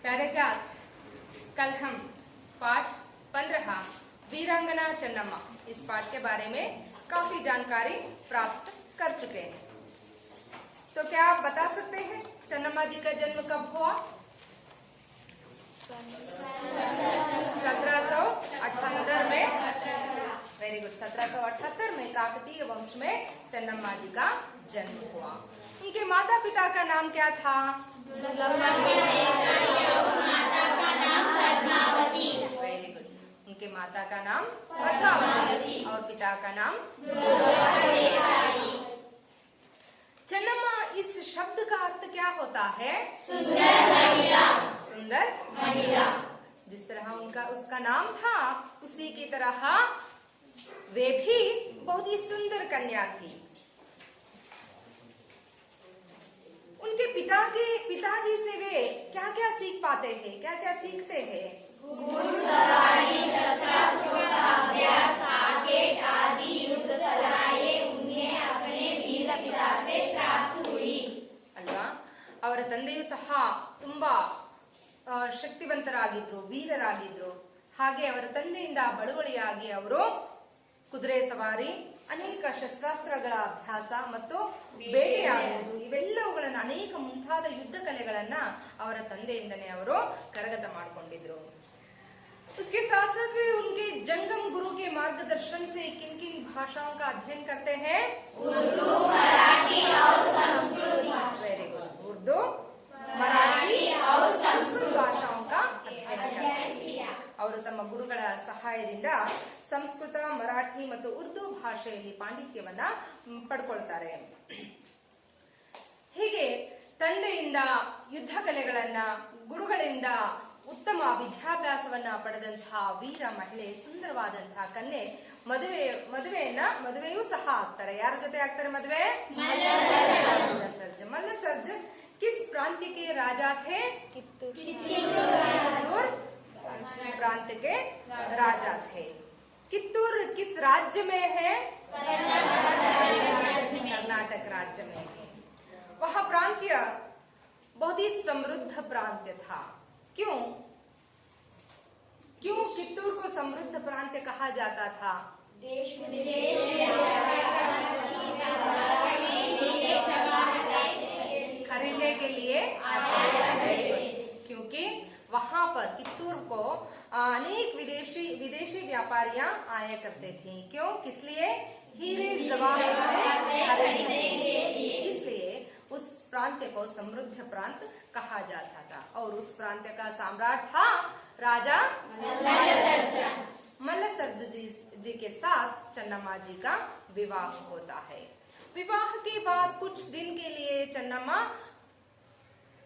प्यारे छात्र, कल हम पाठ 15 वीरांगना चन्नम्मा इस पाठ के बारे में काफी जानकारी प्राप्त कर चुके हैं। तो क्या आप बता सकते हैं चन्नम्मा जी का जन्म कब हुआ? 1778 में। Very good. 1778 में काकतीय वंश में चन्नम्मा जी का जन्म हुआ। उनके माता पिता का नाम क्या था? Very good. उनके माता का नाम पद्मावती और पिता का नाम चन्नम्मा। इस शब्द का अर्थ क्या होता है? सुंदर महिला। सुंदर महिला। जिस तरह उसका नाम था उसी की तरह वे भी बहुत ही सुंदर कन्या थी। उनके पिताजी से वे क्या क्या सीख पाते हैं, क्या क्या सीखते हैं? घुड़सवारी, शस्त्रास्त्राभ्यास, आर्केड आदि युद्ध कलाएं उन्हें अपने वीर पिता से प्राप्त हुई अल्वा। ಅವರ ತಂದೆಯೂ ಸಹ ತುಂಬಾ ಶಕ್ತಿವಂತರಾಗಿದ್ರು, ವೀರರಾಗಿದ್ರು. ಹಾಗೆ ಅವರ ತಂದೆಯಿಂದ ಬಳುವಳಿಯಾಗಿ ಅವರು ಕುದುರೆ ಸವಾರಿ, ಅನೇಕ ಶಸ್ತ್ರಾಸ್ತ್ರಗಳ ಅಭ್ಯಾಸ ಮತ್ತು ಬೇಟೆಯಾಡುವುದು ಇವೆಲ್ಲವುಗಳನ್ನು ಅನೇಕ ಮುಂತಾದ ಯುದ್ಧ ಕಲೆಗಳನ್ನ ಅವರ ತಂದೆಯಿಂದನೇ ಅವರು ಕರಗತ ಮಾಡಿಕೊಂಡಿದ್ರು. उसके साथ साथ वे उनके जंगम गुरु के मार्गदर्शन से किन किन भाषाओं का अध्ययन करते हैं? उर्दू, मराठी और संस्कृत। Very good. उर्दू, मराठी और संस्कृत ಭಾಷಾओं का ಅಧ್ಯಯನ किया. ಅವರು ತಮ್ಮ ಗುರುಗಳ ಸಹಾಯದಿಂದ ಸಂಸ್ಕೃತ, ಮರಾಠಿ ಮತ್ತು ಉರ್ದು ಭಾಷೆಯಲ್ಲಿ ಪಾಂಡಿತ್ಯವನ್ನ ಪಡ್ಕೊಳ್ತಾರೆ. ಹೀಗೆ ತಂದೆಯಿಂದ ಯುದ್ಧ ಕಲೆಗಳನ್ನ, ಗುರುಗಳಿಂದ ಉತ್ತಮ ವಿದ್ಯಾಭ್ಯಾಸವನ್ನ ಪಡೆದಂತಹ ವೀರ ಮಹಿಳೆ, ಸುಂದರವಾದಂತಹ ಕನ್ಯೆ ಮದುವೆಯೂ ಸಹ ಆಗ್ತಾರೆ. ಯಾರ ಜೊತೆ ಆಗ್ತಾರೆ ಮದುವೆ? ಮಲ್ಲಸರ್ಜ್ किस प्रांत के राजा थे? कित्तूर प्रांत के राजा थे. कित्तूर किस राज्य में है? कर्नाटक राज्य में है. वह प्रांत्य बहुत ही समृद्ध प्रांत्य था. क्यों कित्तूर को समृद्ध प्रांत्य कहा जाता था? देश विदेश खरीदने के लिए आते थे, क्योंकि वहां पर कित्तूर को अनेक विदेशी व्यापारियां आया करते थे. क्यों? किस लिए? हीरे जवाहरात खरीदने के लिए. इसलिए उस प्रांत्य को समृद्ध प्रांत कहा जाता था. और उस प्रांत्य का सम्राट था राजा मल्लसर्ज जी के साथ चन्नम्मा जी का विवाह होता है. विवाह के बाद कुछ दिन के लिए चन्नम्मा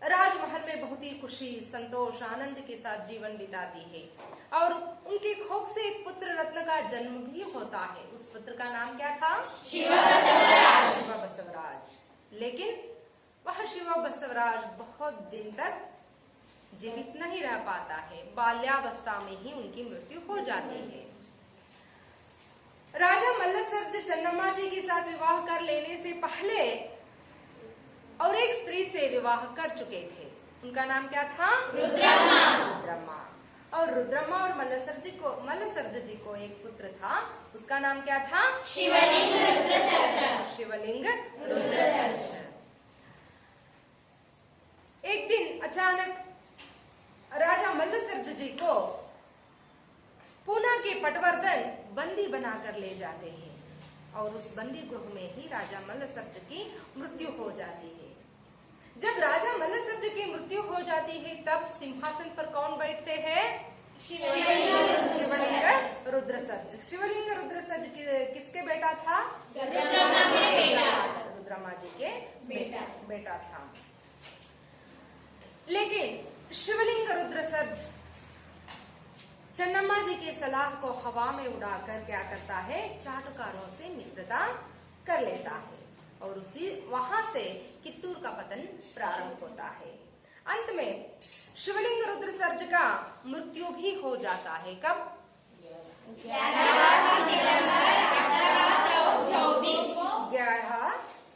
राजमहल में बहुत ही खुशी, संतोष, आनंद के साथ जीवन बिताती है. और उनके कोख से एक पुत्र रत्न का जन्म भी होता है. उस पुत्र का नाम क्या था? शिव बसवराज. लेकिन वह शिव बसवराज बहुत दिन तक जीवित नहीं रह पाता है. बाल्यावस्था में ही उनकी मृत्यु हो जाती है. राजा मल्लसर्ज चन्नम्मा जी के साथ विवाह कर लेने से पहले और एक स्त्री से विवाह कर चुके थे. उनका नाम क्या था? रुद्रम्मा. और रुद्रम्मा और मल्लसर्ज जी को एक पुत्र था. उसका नाम क्या था? शिवलिंग रुद्रसर्ज. एक दिन अचानक राजा मल्लसर्ज जी को पूना के पटवर्धन बंदी बनाकर ले जाते हैं. और उस बंदी गृह में ही राजा मल्लसर्ज की मृत्यु हो जाती है. जब राजा मल्लसर्ज की मृत्यु हो जाती है तब सिंहासन पर कौन बैठते हैं? शिवलिंग रुद्रसर्ज. शिवलिंग रुद्रसर्ज किसके बेटा था? रुद्रम्मा जी के बेटा था. लेकिन शिवलिंग रुद्रसर्ज चन्नम्मा जी की सलाह को हवा में उड़ाकर क्या करता है? चाटुकारों से मित्रता कर लेता है. और वहां से कित्तूर का पतन प्रारंभ होता है. अंत में शिवलिंग रुद्रसर्ज का मृत्यु भी हो जाता है. कब? 11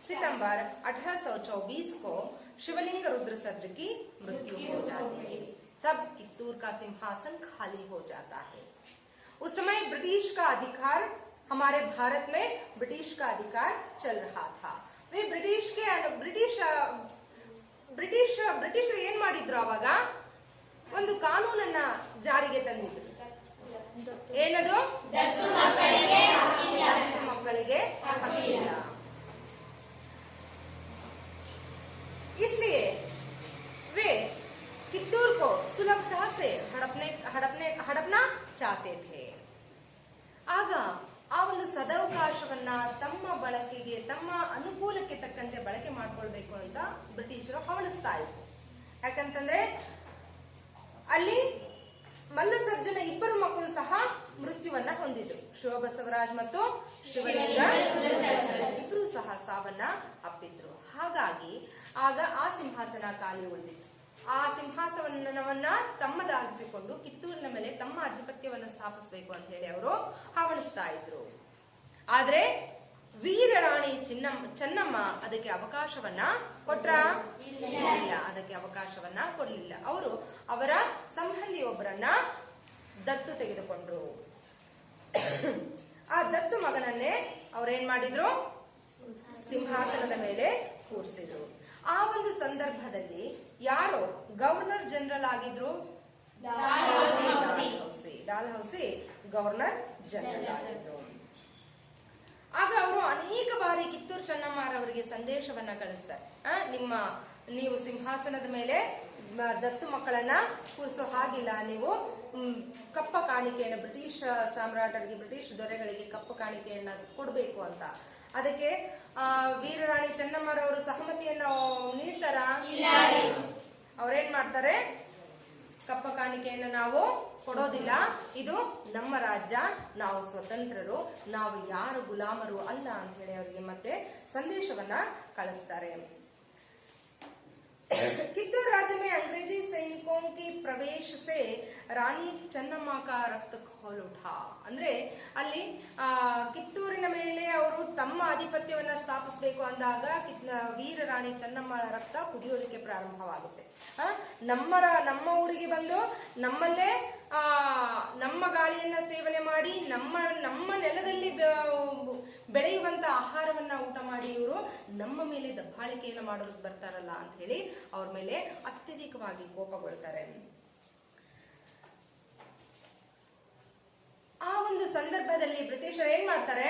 सितंबर 1824 को शिवलिंग रुद्रसर्ज की मृत्यु हो जाती है. तब कित्तूर का सिंहासन खाली हो जाता है। उस समय ब्रिटिश का अधिकार, हमारे भारत में ब्रिटिश का अधिकार चल रहा था। वे ಬ್ರಿಟಿಷರು ಏನ್ ಮಾಡಿದ್ರು, ಅವಾಗ ಒಂದು ಕಾನೂನನ್ನ ಜಾರಿಗೆ ತಂದಿದ್ರು. ಏನದು? ದತ್ತು ಮಕ್ಕಳಿಗೆ ಹಕ್ಕಿಲ್ಲ. इसलिए वे कित्तूर को सुलभता से हड़पना चाहते थे. ಆಗ ಆ ಒಂದು ಸದಾವಕಾಶವನ್ನ ತಮ್ಮ ಬಳಕೆಗೆ, ತಮ್ಮ ಅನುಕೂಲಕ್ಕೆ ತಕ್ಕಂತೆ ಬಳಕೆ ಮಾಡ್ಕೊಳ್ಬೇಕು ಅಂತ ಬ್ರಿಟಿಷರು ಹವಣಿಸ್ತಾ ಇದ್ರು. ಯಾಕಂತಂದ್ರೆ ಅಲ್ಲಿ ಮಲ್ಲಸರ್ಜನ ಇಬ್ಬರು ಮಕ್ಕಳು ಸಹ ಮೃತ್ಯುವನ್ನ ಹೊಂದಿದ್ರು. ಶಿವಬಸವರಾಜ್ ಮತ್ತು ಶಿವಲಿಂಗ ಇಬ್ಬರು ಸಹ ಸಾವನ್ನ ಅಪ್ಪಿದ್ರು. ಹಾಗಾಗಿ ಆಗ ಆ ಸಿಂಹಾಸನ ಖಾಲಿ ಉಳಿದಿತ್ತು. ಆ ಸಿಂಹಾಸನವನ್ನ ತಮ್ಮದಾಗಿಸಿಕೊಂಡು ಕಿತ್ತೂರಿನ ಮೇಲೆ ತಮ್ಮ ಅಧಿಪತ್ಯವನ್ನು ಸ್ಥಾಪಿಸಬೇಕು ಅಂತ ಹೇಳಿ ಅವರು ಹವಣಿಸ್ತಾ ಇದ್ರು. ಆದ್ರೆ ವೀರರಾಣಿ ಚೆನ್ನಮ್ಮ ಅದಕ್ಕೆ ಅವಕಾಶವನ್ನ ಕೊಟ್ರ? ಇಲ್ಲ, ಅದಕ್ಕೆ ಅವಕಾಶವನ್ನ ಕೊಡಲಿಲ್ಲ. ಅವರು ಅವರ ಸಂಬಂಧಿಯೊಬ್ಬರನ್ನ ದತ್ತು ತೆಗೆದುಕೊಂಡ್ರು. ಆ ದತ್ತು ಮಗನನ್ನೇ ಅವ್ರೇನ್ ಮಾಡಿದ್ರು? ಸಿಂಹಾಸನದ ಮೇಲೆ ಕೂರಿಸಿದ್ರು. ಆ ಒಂದು ಸಂದರ್ಭದಲ್ಲಿ ಯಾರು ಗವರ್ನರ್ ಜನರಲ್ ಆಗಿದ್ರು? ಡಾಲ್ಹೌಸಿ ಗವರ್ನರ್ ಜನರಲ್ ಆಗಿದ್ರು. ಆಗ ಅವರು ಅನೇಕ ಬಾರಿ ಕಿತ್ತೂರು ಚೆನ್ನಮ್ಮರವರಿಗೆ ಸಂದೇಶವನ್ನ ಕಳಿಸ್ತಾರೆ. ನೀವು ಸಿಂಹಾಸನದ ಮೇಲೆ ದತ್ತು ಮಕ್ಕಳನ್ನ ಕೂರಿಸೋ ಹಾಗಿಲ್ಲ, ನೀವು ಕಪ್ಪ ಕಾಣಿಕೆಯನ್ನು ಬ್ರಿಟಿಷ್ ಸಾಮ್ರಾಟರಿಗೆ, ಬ್ರಿಟಿಷ್ ದೊರೆಗಳಿಗೆ ಕಪ್ಪ ಕಾಣಿಕೆಯನ್ನ ಕೊಡಬೇಕು ಅಂತ. ಅದಕ್ಕೆ ವೀರರಾಣಿ ಚೆನ್ನಮ್ಮರವರು ಸಹಮತಿಯನ್ನ ನೀಡ್ತಾರ? ಅವ್ರೇನ್ ಮಾಡ್ತಾರೆ? ಕಪ್ಪ ಕಾಣಿಕೆಯನ್ನು ನಾವು ಕೊಡೋದಿಲ್ಲ, ಇದು ನಮ್ಮ ರಾಜ್ಯ, ನಾವು ಸ್ವತಂತ್ರರು, ನಾವು ಯಾರು ಗುಲಾಮರು ಅಲ್ಲ ಅಂತ ಹೇಳಿ ಅವರಿಗೆ ಮತ್ತೆ ಸಂದೇಶವನ್ನ ಕಳಿಸ್ತಾರೆ. कित्तूर राज्य में अंग्रेजी सैनिकों की प्रवेश से ರಾಣಿ ಚೆನ್ನಮ್ಮ का रक्त खोल उठा. ಅಂದ್ರೆ ಅಲ್ಲಿ ಕಿತ್ತೂರಿನ ಮೇಲೆ ಅವರು ತಮ್ಮ ಆಧಿಪತ್ಯವನ್ನ ಸ್ಥಾಪಿಸಬೇಕು ಅಂದಾಗ ವೀರ ರಾಣಿ ಚೆನ್ನಮ್ಮ ರಕ್ತ ಕುದಿಯೋದಕ್ಕೆ ಪ್ರಾರಂಭವಾಗುತ್ತೆ. ನಮ್ಮ ಊರಿಗೆ ಬಂದು ನಮ್ಮಲ್ಲೇ ನಮ್ಮ ಗಾಳಿಯನ್ನ ಸೇವನೆ ಮಾಡಿ ನಮ್ಮ ನೆಲದಲ್ಲಿ ಬೆಳೆಯುವಂತ ಆಹಾರವನ್ನ ಊಟ ಮಾಡಿ ಇವರು ನಮ್ಮ ಮೇಲೆ ದಬ್ಬಾಳಿಕೆಯನ್ನು ಮಾಡೋದಕ್ಕೆ ಬರ್ತಾರಲ್ಲ ಅಂತ ಹೇಳಿ ಅವ್ರ ಮೇಲೆ ಅತ್ಯಧಿಕವಾಗಿ ಕೋಪಗೊಳ್ತಾರೆ. ಆ ಒಂದು ಸಂದರ್ಭದಲ್ಲಿ ಬ್ರಿಟಿಷರು ಏನ್ ಮಾಡ್ತಾರೆ?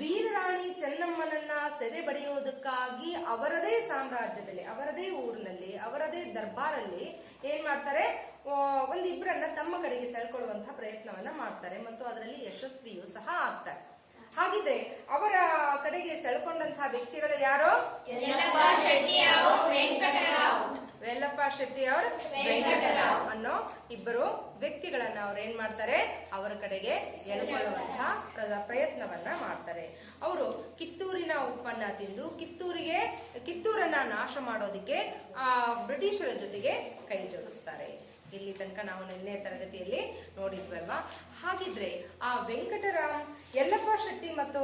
ವೀರರಾಣಿ ಚೆನ್ನಮ್ಮನನ್ನ ಸೆದೆ ಬಡಿಯೋದಕ್ಕಾಗಿ ಅವರದೇ ಸಾಮ್ರಾಜ್ಯದಲ್ಲಿ, ಅವರದೇ ಊರಿನಲ್ಲಿ, ಅವರದೇ ದರ್ಬಾರಲ್ಲಿ ಏನ್ ಮಾಡ್ತಾರೆ? ಒಂದಿಬ್ಬರನ್ನ ತಮ್ಮ ಕಡೆಗೆ ಸೆಳ್ಕೊಳ್ಳುವಂತಹ ಪ್ರಯತ್ನವನ್ನ ಮಾಡ್ತಾರೆ ಮತ್ತು ಅದರಲ್ಲಿ ಯಶಸ್ವಿಯೂ ಸಹ ಆಗ್ತಾರೆ. ಹಾಗಿದ್ರೆ ಅವರ ಕಡೆಗೆ ಸೆಳ್ಕೊಂಡಂತಹ ವ್ಯಕ್ತಿಗಳು ಯಾರು? ವೆಲ್ಲಪ್ಪ ಶೆಟ್ಟಿ ಅವರು ವೆಂಕಟರಾವ್ ಅನ್ನೋ ಇಬ್ಬರು ವ್ಯಕ್ತಿಗಳನ್ನ ಅವ್ರು ಏನ್ ಮಾಡ್ತಾರೆ? ಅವರ ಕಡೆಗೆ ಎಳ್ಕೊಳ್ಳುವಂತಹ ಪ್ರಯತ್ನವನ್ನ ಮಾಡ್ತಾರೆ. ಅವರು ಕಿತ್ತೂರಿನ ಉಪ್ಪನ್ನ ತಿಂದು ಕಿತ್ತೂರನ್ನ ನಾಶ ಮಾಡೋದಿಕ್ಕೆ ಬ್ರಿಟಿಷರ ಜೊತೆಗೆ ಕೈ ಜೋಡಿಸ್ತಾರೆ. ಇಲ್ಲಿ ತನಕ ನಾವು ನಿನ್ನೆ ತರಗತಿಯಲ್ಲಿ ನೋಡಿದ್ವಲ್ವಾ? ಹಾಗಿದ್ರೆ ಆ ಯಲ್ಲಪ್ಪ ಶೆಟ್ಟಿ ಮತ್ತು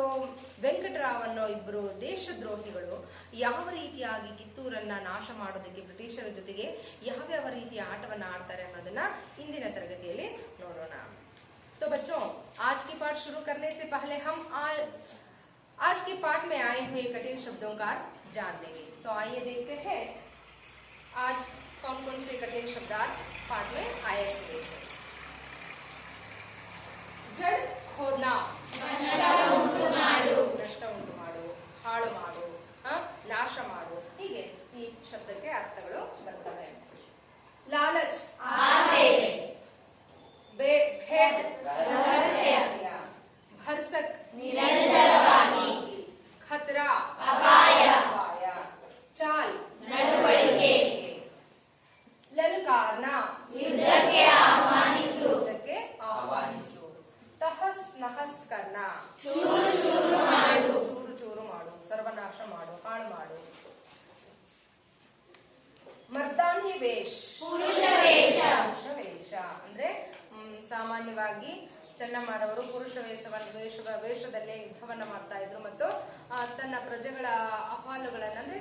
ವೆಂಕಟರಾವ್ ಅನ್ನೋ ಇಬ್ಬರು ದೇಶದ್ರೋಹಿಗಳು ಯಾವ ರೀತಿಯಾಗಿ ಕಿತ್ತೂರನ್ನ ನಾಶ ಮಾಡೋದಕ್ಕೆ ಬ್ರಿಟಿಷರ ಜೊತೆಗೆ ಯಾವ್ಯಾವ ರೀತಿಯ ಆಟವನ್ನ ಆಡ್ತಾರೆ ಅನ್ನೋದನ್ನ ಇಂದಿನ ತರಗತಿಯಲ್ಲಿ ನೋಡೋಣ. तो बच्चों, आज की पाठ शुरू करने से पहले हम आज के पाठ में आए हुए कठिन शब्दों का जान लेंगे. तो आइए देखते हैं आज कौन कौन से कठिन शब्दार्थ पाठ में आए हुए हैं. जड़ खोदना, ನಷ್ಟ ಉಂಟು ಮಾಡು, ಹಾಳು ಮಾಡು, ನಾಶ ಮಾಡು, ಹೀಗೆ ಈ ಶಬ್ದಕ್ಕೆ ಅರ್ಥಗಳು ಬರ್ತವೆ. ಲಾಲಚ್, ಆಸೆ, ಭೇದ, ರಹಸ್ಯ, ಭರ್ಸಕ್, ನಿರಂತರವಾಗಿ, ಖತರಾ, ಅಪಾಯ, ಚಾಲ್, ನಡವಳಿಕೆ, ಲಲಕಾರ್ನ, ಯುದ್ಧಕ್ಕೆ ಆಹ್ವಾನಿಸು, ತಹಸ್ ನಹಸ್ ಕರ್ನ, ಚೂರು ಚೂರು ಮಾಡು, ಸರ್ವನಾಶ ಮಾಡು, ಹಾಳು ಮಾಡು. ಮರ್ದಾನಿ ವೇಷ್, ಪುರುಷ ವೇಷ ಅಂದ್ರೆ ಸಾಮಾನ್ಯವಾಗಿ ಚೆನ್ನಮ್ಮರವರು ಪುರುಷ ವೇಷದಲ್ಲೇ ಯುದ್ಧವನ್ನ ಮಾಡ್ತಾ ಇದ್ರು ಮತ್ತು ತನ್ನ ಪ್ರಜೆಗಳ ಅಹವಾಲುಗಳನ್ನ ಅಂದ್ರೆ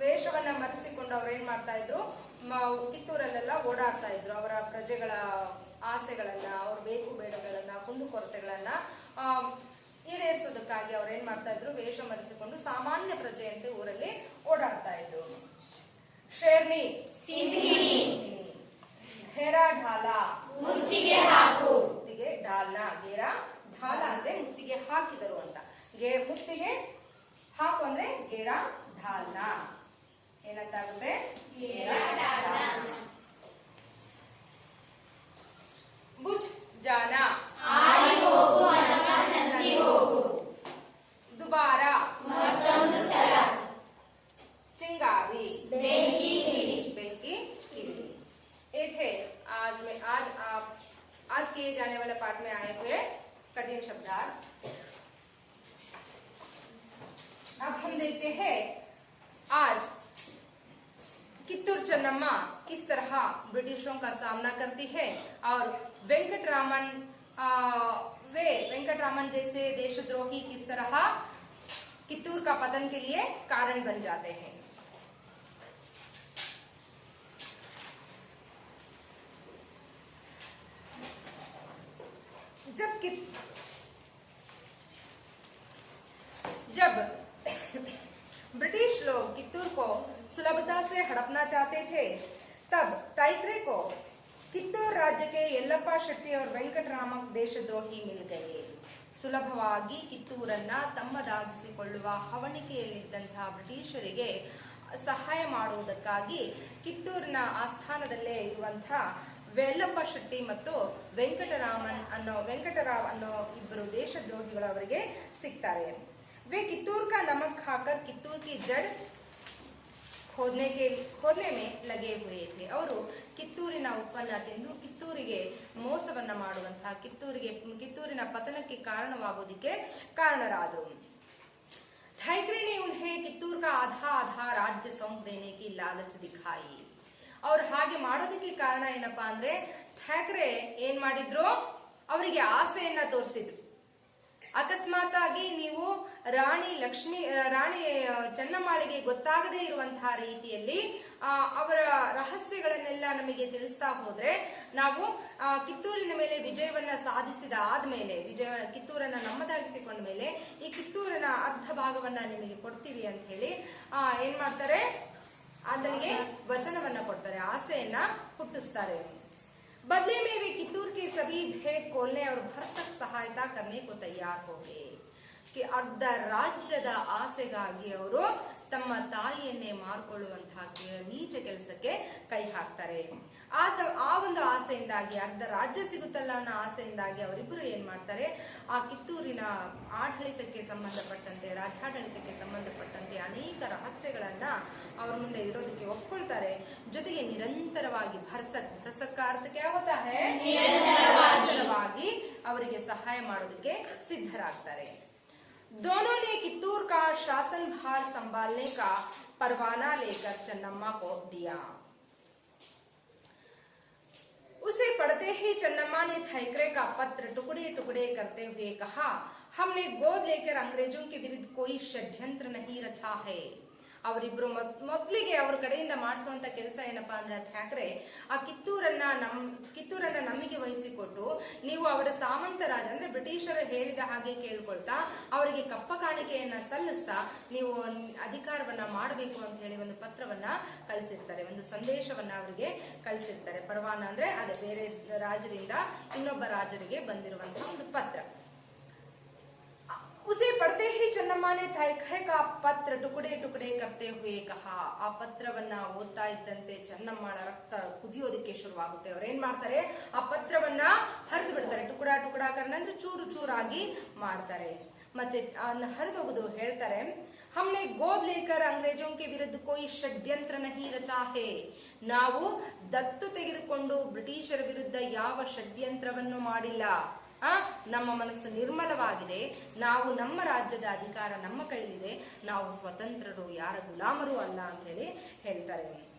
ವೇಷವನ್ನ ಮರೆಸಿಕೊಂಡು ಇಟ್ಕೊಂಡು ಅವ್ರು ಏನ್ ಮಾಡ್ತಾ ಇದ್ರು, ಕಿತ್ತೂರಲ್ಲೆಲ್ಲ ಓಡಾಡ್ತಾ ಇದ್ರು. ಅವರ ಪ್ರಜೆಗಳ ಆಸೆಗಳನ್ನ, ಅವ್ರ ಬೇಕು ಬೇಡಗಳನ್ನ, ಕುಂದುಕೊರತೆಗಳನ್ನ ಈಡೇರಿಸೋದಕ್ಕಾಗಿ ಅವ್ರು ಏನ್ ಮಾಡ್ತಾ ಇದ್ರು, ವೇಷ ಮರೆಸಿಕೊಂಡು ಸಾಮಾನ್ಯ ಪ್ರಜೆಯಂತೆ ಊರಲ್ಲಿ ಓಡಾಡ್ತಾ ಇದ್ರು. ಶೇರ್ನಿ ಸಿಂಹಿಣಿ, ಘೇರಾ ಢಾಲ ಮುತ್ತಿಗೆ ಹಾಕು, ಮುತ್ತಿಗೆ ಢಾಲ್ನ, ಘೇರಾ ಢಾಲ ಅಂದ್ರೆ ಮುತ್ತಿಗೆ ಹಾಕಿದರು ಅಂತ. ಮುತ್ತಿಗೆ ಹಾಕು ಅಂದ್ರೆ ಘೇರಾ ಢಾಲ್ನ ಏನಂತಾಗುತ್ತೆ, ಘೇರಾ ಢಾಲ್ನ. ಬುಜ್ ಜಾನ, ಆರಿ ಹೋಗು ಅಥವಾ ನಂದಿ ಹೋಗು, ದುಬಾರ ಮತ್ತೊಂದು ಸಲ, चिंगारी बेंकी गिरी। बेंकी गिरी। ये थे आज किए जाने वाले पाठ में आए हुए कठिन शब्दार्थ। अब हम देखते हैं आज कित्तूर चन्नम्मा किस तरह ब्रिटिशों का सामना करती है और वेंकटरामन जैसे देशद्रोही किस तरह कित्तूर का पतन के लिए कारण बन जाते हैं। जब ब्रिटिश लोग कित्तूर को सुलभता से हड़पना चाहते थे, तब टाइक्रे को कित्तूर राज्य के यल्लप्पा शेट्टी और वेंकटराम देशद्रोही मिल गए. ಸುಲಭವಾಗಿ ಕಿತ್ತೂರನ್ನ ತಮ್ಮದಾಗಿಸಿಕೊಳ್ಳುವ ಹವಣಿಕೆಯಲ್ಲಿದ್ದಂತಹ ಬ್ರಿಟಿಷರಿಗೆ ಸಹಾಯ ಮಾಡುವುದಕ್ಕಾಗಿ ಕಿತ್ತೂರಿನ ಆಸ್ಥಾನದಲ್ಲೇ ಇರುವಂತಹ ವೆಲ್ಲಪ್ಪ ಶೆಟ್ಟಿ ಮತ್ತು ವೆಂಕಟರಾವ್ ಅನ್ನೋ ಇಬ್ಬರು ದೇಶದ್ರೋಹಿಗಳು ಅವರಿಗೆ ಸಿಗ್ತಾರೆ. वे कित्तूर का नमक खाकर कित्तूर की जड़ खोदने में लगे हुए थे. ಅವರು ಕಿತ್ತೂರಿನ ಉಪ್ಪನ್ನ ತಿಂದು ಕಿತ್ತೂರಿಗೆ ಮೋಸವನ್ನ ಮಾಡುವಂತಹ ಕಿತ್ತೂರಿನ ಪತನಕ್ಕೆ ಕಾರಣವಾಗುವುದಕ್ಕೆ ಕಾರಣರಾದರು. ठाकरे ने उन्हें कित्तूर का आधा राज्य सौंप देने की लालच दिखाई. ಅವ್ರು ಹಾಗೆ ಮಾಡೋದಕ್ಕೆ ಕಾರಣ ಏನಪ್ಪಾ ಅಂದ್ರೆ ಠಾಕ್ರೆ ಏನ್ ಮಾಡಿದ್ರು, ಅವರಿಗೆ ಆಸೆಯನ್ನ ತೋರಿಸಿದ್ರು. ಅಕಸ್ಮಾತ್ ಆಗಿ ನೀವು ರಾಣಿ ಚೆನ್ನಮ್ಮಾಳಿಗೆ ಗೊತ್ತಾಗದೇ ಇರುವಂತಹ ರೀತಿಯಲ್ಲಿ ಅವರ ರಹಸ್ಯಗಳನ್ನೆಲ್ಲ ನಮಗೆ ತಿಳಿಸ್ತಾ ಹೋದ್ರೆ ನಾವು ಕಿತ್ತೂರಿನ ಮೇಲೆ ವಿಜಯವನ್ನ ಸಾಧಿಸಿದ ಆದ್ಮೇಲೆ ಕಿತ್ತೂರನ್ನ ನಮ್ಮದಾಗಿಸಿಕೊಂಡ ಮೇಲೆ ಈ ಕಿತ್ತೂರಿನ ಅರ್ಧ ಭಾಗವನ್ನ ನಿಮಗೆ ಕೊಡ್ತೀವಿ ಅಂತ ಹೇಳಿ ಏನ್ ಮಾಡ್ತಾರೆ, ಆತನಿಗೆ ವಚನವನ್ನ ಕೊಡ್ತಾರೆ, ಆಸೆಯನ್ನ ಹುಟ್ಟಿಸ್ತಾರೆ. बदले में वे कित्तूर के सभी भेद खोलने और भरसक सहायता करने को तैयार हो गए. ಅರ್ಧ ರಾಜ್ಯದ ಆಸೆಗಾಗಿ ಅವರು ತಮ್ಮ ತಾಯಿಯನ್ನೇ ಮಾರ್ಕೊಳ್ಳುವಂತಹ ನೀಚ ಕೆಲಸಕ್ಕೆ ಕೈ ಹಾಕ್ತಾರೆ. ಆ ಒಂದು ಆಸೆಯಿಂದಾಗಿ, ಅರ್ಧ ರಾಜ್ಯ ಸಿಗುತ್ತಲ್ಲ ಅನ್ನೋ ಆಸೆಯಿಂದಾಗಿ ಅವರಿಬ್ಬರು ಏನ್ ಮಾಡ್ತಾರೆ, ಆ ಕಿತ್ತೂರಿನ ಆಡಳಿತಕ್ಕೆ ಸಂಬಂಧಪಟ್ಟಂತೆ, ರಾಜ್ಯಾಡಳಿತಕ್ಕೆ ಸಂಬಂಧಪಟ್ಟಂತೆ ಅನೇಕ ರಹಸ್ಯಗಳನ್ನ ಅವ್ರ ಮುಂದೆ ಇಡೋದಕ್ಕೆ ಒಪ್ಕೊಳ್ತಾರೆ. ಜೊತೆಗೆ ನಿರಂತರವಾಗಿ ಭರಸಕ್ಕ ಅರ್ಥಕ್ಕೆ ಆಗುತ್ತಾ ನಿರಂತರವಾಗಿ ಅವರಿಗೆ ಸಹಾಯ ಮಾಡೋದಕ್ಕೆ ಸಿದ್ಧರಾಗ್ತಾರೆ. दोनों ने कित्तूर का शासन भार संभालने का परवाना लेकर चन्नम्मा को दिया. उसे पढ़ते ही चन्नम्मा ने ठाकरे का पत्र टुकड़े टुकड़े करते हुए कहा, हमने गोद लेकर अंग्रेजों के विरुद्ध कोई षड्यंत्र नहीं रचा है. ಅವರಿಬ್ರು ಮೊದಲಿಗೆ ಅವ್ರ ಕಡೆಯಿಂದ ಮಾಡಿಸುವಂತ ಕೆಲಸ ಏನಪ್ಪಾ ಅಂದ್ರೆ ಠಾಕ್ರೆ ಆ ಕಿತ್ತೂರನ್ನ ನಮಗೆ ವಹಿಸಿಕೊಟ್ಟು ನೀವು ಅವರ ಸಾಮಂತ ರಾಜ ಅಂದ್ರೆ ಬ್ರಿಟಿಷರು ಹೇಳಿದ ಹಾಗೆ ಕೇಳ್ಕೊಳ್ತಾ ಅವರಿಗೆ ಕಪ್ಪ ಕಾಣಿಕೆಯನ್ನ ಸಲ್ಲಿಸ್ತಾ ನೀವು ಅಧಿಕಾರವನ್ನ ಮಾಡಬೇಕು ಅಂತ ಹೇಳಿ ಒಂದು ಪತ್ರವನ್ನ ಕಳಿಸಿರ್ತಾರೆ, ಒಂದು ಸಂದೇಶವನ್ನ ಅವರಿಗೆ ಕಳಿಸಿರ್ತಾರೆ. ಪರವಾನ ಅಂದ್ರೆ ಅದೇ ಬೇರೆ ರಾಜರಿಂದ ಇನ್ನೊಬ್ಬ ರಾಜರಿಗೆ ಬಂದಿರುವಂತಹ ಒಂದು ಪತ್ರ. उसे पढ़ते ही चन्नम्मा ने ठाकरे का पत्र टुकड़े टुकड़े करते हुए कहा. ಆ ಪತ್ರವನ್ನ ಓದ್ತಾ ಇದ್ದಂತೆ ಚೆನ್ನಮ್ಮಳ ರಕ್ತ ಕುದಿಯೋದಕ್ಕೆ ಶುರುವಾಗುತ್ತೆ. ಅವ್ರು ಏನ್ ಮಾಡ್ತಾರೆ, ಆ ಪತ್ರವನ್ನ ಹರಿದು ಬಿಡ್ತಾರೆ. ಟುಕಡಾ ಟುಕಡಾ ಕರ್ನ ಅಂದ್ರೆ ಚೂರು ಚೂರಾಗಿ ಮಾಡ್ತಾರೆ. ಮತ್ತೆ ಹರಿದೋಗುದು ಹೇಳ್ತಾರೆ, हमने गोद लेकर अंग्रेजों के विरुद्ध कोई षड्यंत्र नहीं रचा है. ನಾವು ದತ್ತು ತೆಗೆದುಕೊಂಡು ಬ್ರಿಟಿಷರ ವಿರುದ್ಧ ಯಾವ ಷಡ್ಯಂತ್ರವನ್ನು ಮಾಡಿಲ್ಲ. ನಮ್ಮ ಮನಸ್ಸು ನಿರ್ಮಲವಾಗಿದೆ, ನಾವು ನಮ್ಮ ರಾಜ್ಯದ ಅಧಿಕಾರ ನಮ್ಮ ಕೈಲಿದೆ, ನಾವು ಸ್ವತಂತ್ರರು, ಯಾರ ಗುಲಾಮರು ಅಲ್ಲ ಅಂತ ಹೇಳಿ ಹೇಳ್ತಾರೆ.